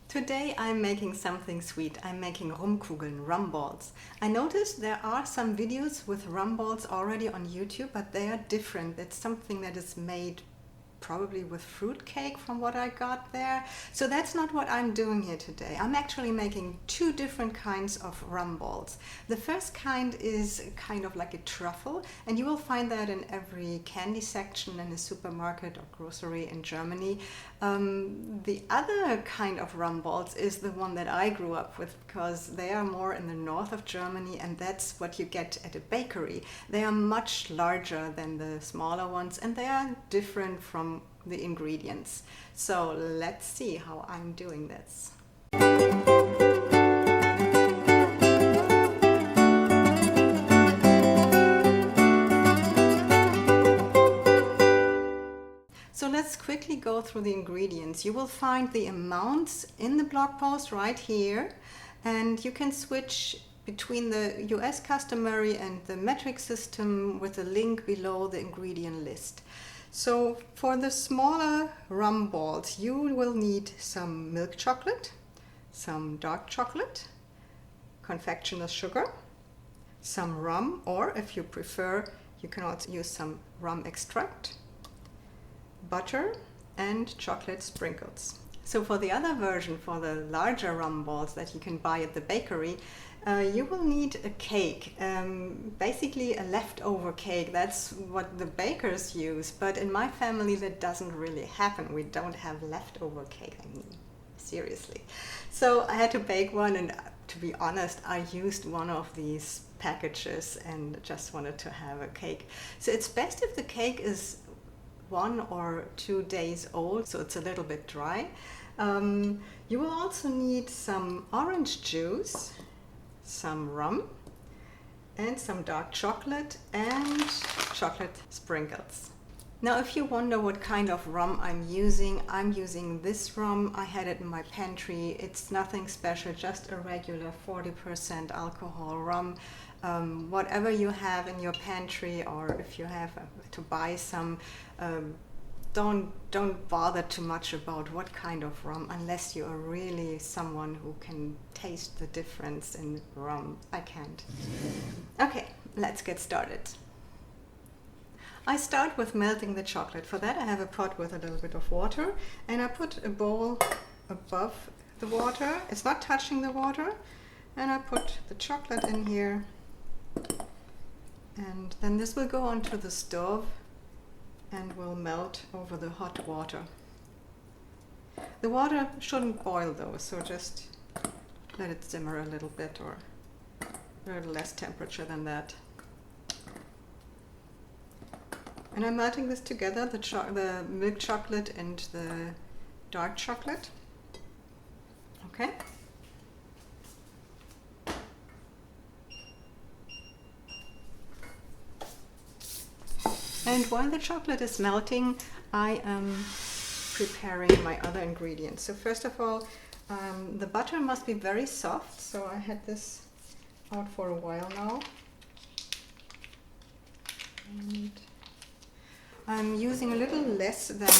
Today I'm making something sweet. I'm making Rumkugeln, rum balls. I noticed there are some videos with rum balls already on YouTube, but they are different. It's something that is made probably with fruit cake from what I got there. So that's not what I'm doing here today. I'm actually making two different kinds of rum balls. The first kind is kind of like a truffle, and you will find that in every candy section in a supermarket or grocery in Germany. The other kind of rum balls is the one that I grew up with, because they are more in the north of Germany, and that's what you get at a bakery. They are much larger than the smaller ones, and they are different from the ingredients. So let's see how I'm doing this. So let's quickly go through the ingredients. You will find the amounts in the blog post right here, and you can switch between the US customary and the metric system with a link below the ingredient list. So for the smaller rum balls, you will need some milk chocolate, some dark chocolate, confectioner's sugar, some rum, or if you prefer, you can also use some rum extract, butter, and chocolate sprinkles. So for the other version, for the larger rum balls that you can buy at the bakery, you will need a cake, basically a leftover cake. That's what the bakers use, but in my family that doesn't really happen. We don't have leftover cake, I mean, seriously. So I had to bake one, and to be honest, I used one of these packages and just wanted to have a cake. So it's best if the cake is 1 or 2 days old, so it's a little bit dry. You will also need some orange juice, some rum, and some dark chocolate and chocolate sprinkles. Now, if you wonder what kind of rum I'm using this rum. I had it in my pantry. It's nothing special, just a regular 40% alcohol rum. Whatever you have in your pantry, or if you have to buy some, don't bother too much about what kind of rum, unless you are really someone who can taste the difference in rum. I can't. Okay, let's get started. I start with melting the chocolate. For that I have a pot with a little bit of water, and I put a bowl above the water. It's not touching the water, and I put the chocolate in here, and then this will go onto the stove and will melt over the hot water. The water shouldn't boil though, so just let it simmer a little bit, or a little less temperature than that. And I'm melting this together, the milk chocolate and the dark chocolate. Okay. And while the chocolate is melting, I am preparing my other ingredients. So first of all, the butter must be very soft. So I had this out for a while now. And I'm using a little less than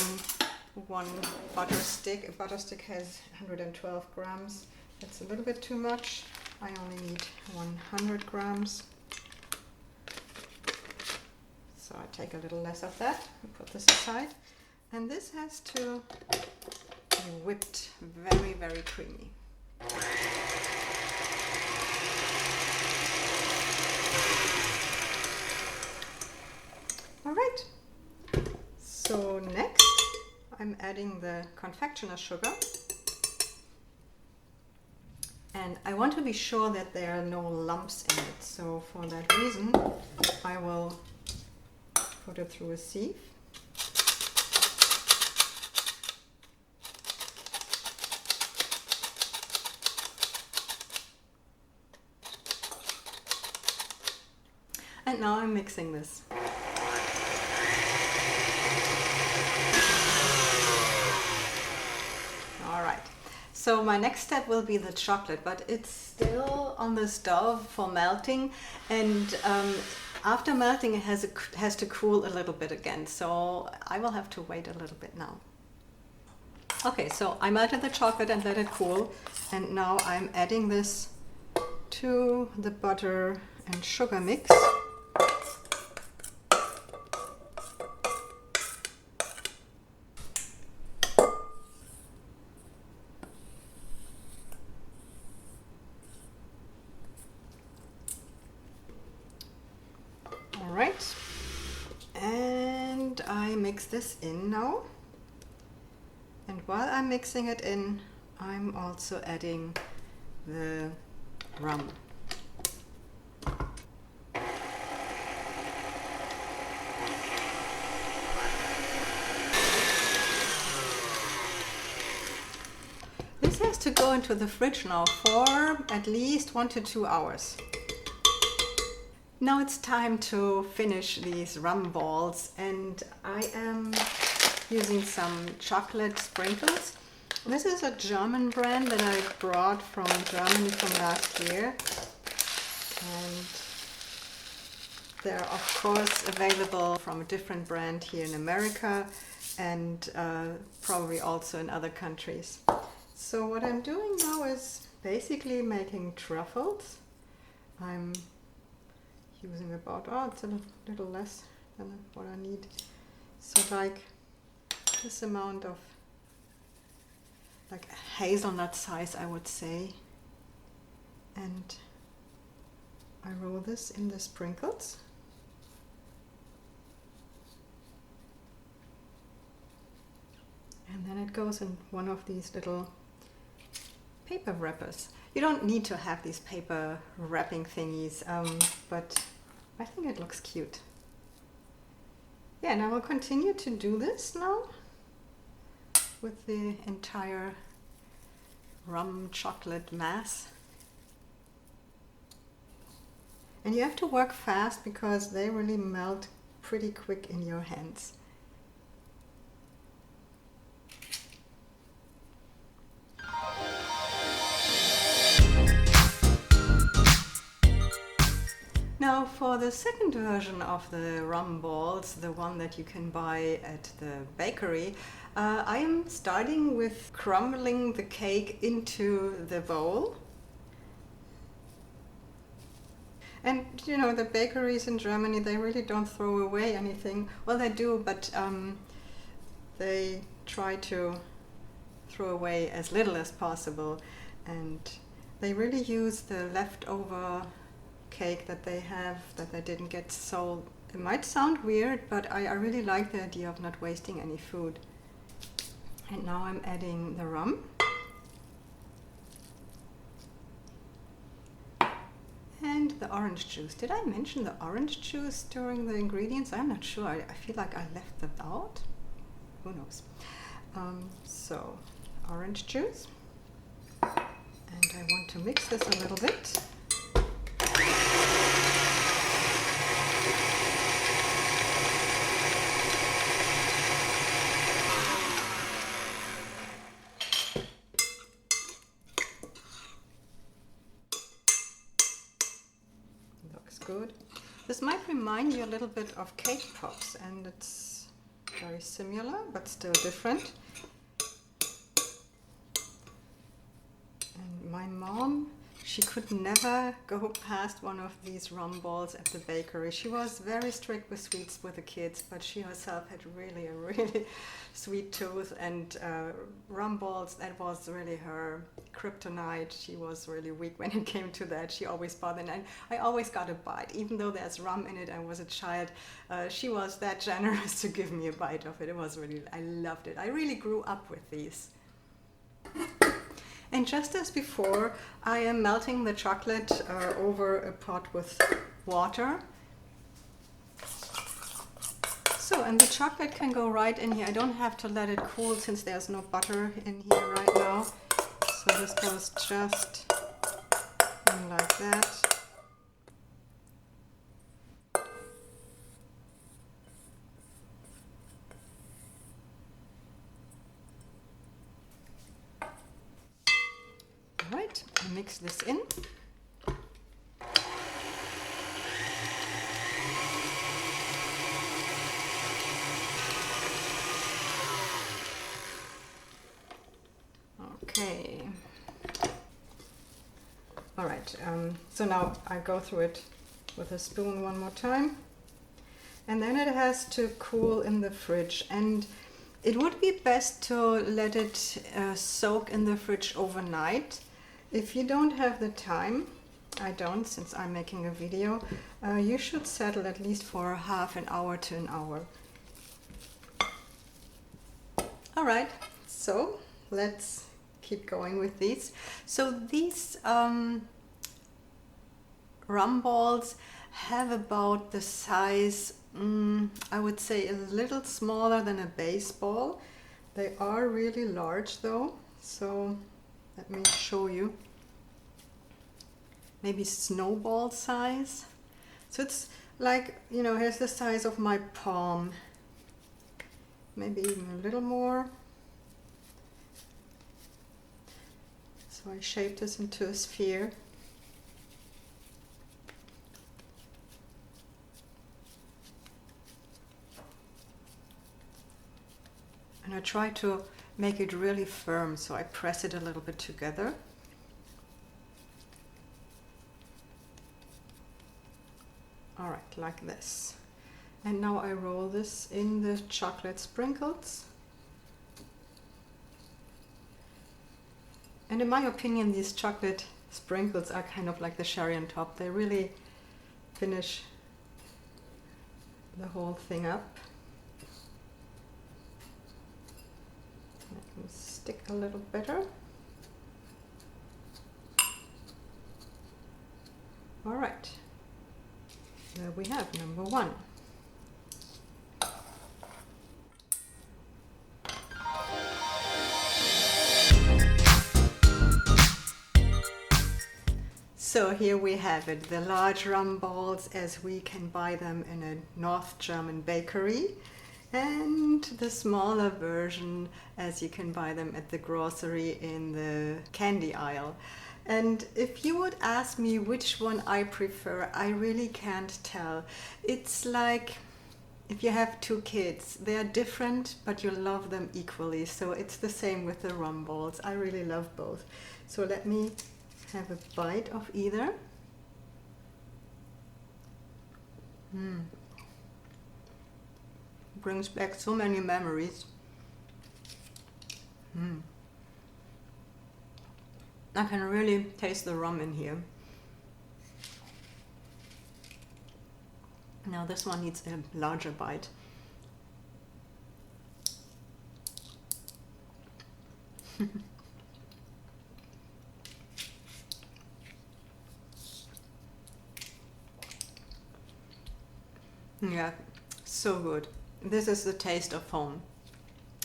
one butter stick. A butter stick has 112 grams. That's a little bit too much. I only need 100 grams. So I take a little less of that and put this aside. And this has to be whipped very, very creamy. All right. So next I'm adding the confectioner's sugar. And I want to be sure that there are no lumps in it. So for that reason, I will put it through a sieve. And now I'm mixing this. All right. So my next step will be the chocolate, but it's still on the stove for melting, and after melting it has to cool a little bit again, so I will have to wait a little bit now. Okay, so I melted the chocolate and let it cool, and now I'm adding this to the butter and sugar mix. All right, and I mix this in now. And while I'm mixing it in, I'm also adding the rum. This has to go into the fridge now for at least 1 to 2 hours. Now it's time to finish these rum balls, and I am using some chocolate sprinkles. This is a German brand that I brought from Germany from last year, and they're of course available from a different brand here in America and probably also in other countries. So what I'm doing now is basically making truffles. I'm using about, it's a little less than what I need. So like this amount of, like hazelnut size, I would say. And I roll this in the sprinkles. And then it goes in one of these little paper wrappers. You don't need to have these paper wrapping thingies, but I think it looks cute. Yeah, and I will continue to do this now with the entire rum chocolate mass. And you have to work fast because they really melt pretty quick in your hands. Now for the second version of the rum balls, the one that you can buy at the bakery, I am starting with crumbling the cake into the bowl. And you know, the bakeries in Germany, they really don't throw away anything. Well, they do, but they try to throw away as little as possible. And they really use the leftover cake that they have, that they didn't get sold. It might sound weird, but I really like the idea of not wasting any food. And now I'm adding the rum. And the orange juice. Did I mention the orange juice during the ingredients? I'm not sure. I feel like I left them out. Who knows? So, orange juice. And I want to mix this a little bit. Good. This might remind you a little bit of cake pops, and it's very similar but still different. And my mom, she could never go past one of these rum balls at the bakery. She was very strict with sweets with the kids, but she herself had a really sweet tooth, and rum balls, that was really her kryptonite. She was really weak when it came to that. She always bought it, and I always got a bite. Even though there's rum in it, I was a child, she was that generous to give me a bite of it. It was really, I loved it. I really grew up with these. And just as before, I am melting the chocolate over a pot with water. So, and the chocolate can go right in here. I don't have to let it cool since there's no butter in here right now. So this goes just in like that. Alright, I mix this in. Okay. All right, so now I go through it with a spoon one more time. And then it has to cool in the fridge. And it would be best to let it soak in the fridge overnight. If you don't have the time, I don't, since I'm making a video, you should settle at least for half an hour to an hour. All right, so let's keep going with these. So these rum balls have about the size, I would say a little smaller than a baseball. They are really large though, so let me show you. Maybe snowball size. So it's like, you know, here's the size of my palm. Maybe even a little more. So I shaped this into a sphere. And I try to make it really firm, so I press it a little bit together. All right, like this. And now I roll this in the chocolate sprinkles. And in my opinion, these chocolate sprinkles are kind of like the cherry on top. They really finish the whole thing up. Make them stick a little better. All right. There we have number one. So here we have it, the large rum balls as we can buy them in a North German bakery, and the smaller version as you can buy them at the grocery in the candy aisle. And if you would ask me which one I prefer, I really can't tell. It's like if you have two kids, they are different, but you love them equally. So it's the same with the rum balls. I really love both. So let me have a bite of either. Brings back so many memories. I can really taste the rum in here. Now this one needs a larger bite. Yeah, so good. This is the taste of home.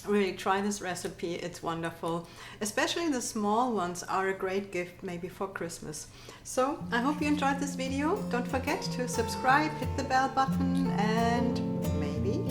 Really try this recipe, it's wonderful. Especially the small ones are a great gift maybe for Christmas. So I hope you enjoyed this video. Don't forget to subscribe, hit the bell button, and maybe